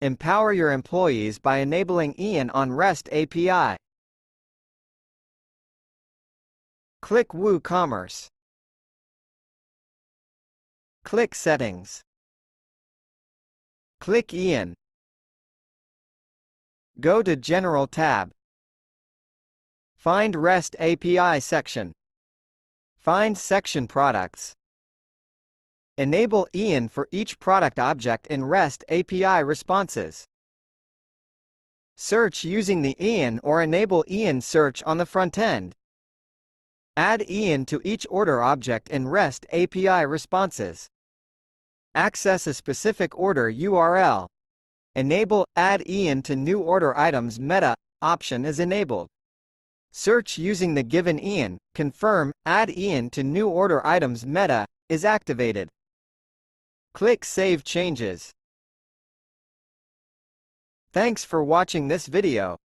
Empower your employees by enabling EAN on REST API. Click WooCommerce. Click Settings. Click EAN. Go to General tab. Find REST API section. Find section Products. Enable EAN for each product object in REST API responses. Search using the EAN or enable EAN search on the front end. Add EAN to each order object in REST API responses. Access a specific order URL. Enable Add EAN to New Order Items Meta option is enabled. Search using the given EAN. Confirm Add EAN to New Order Items Meta is activated. Click Save Changes. Thanks for watching this video.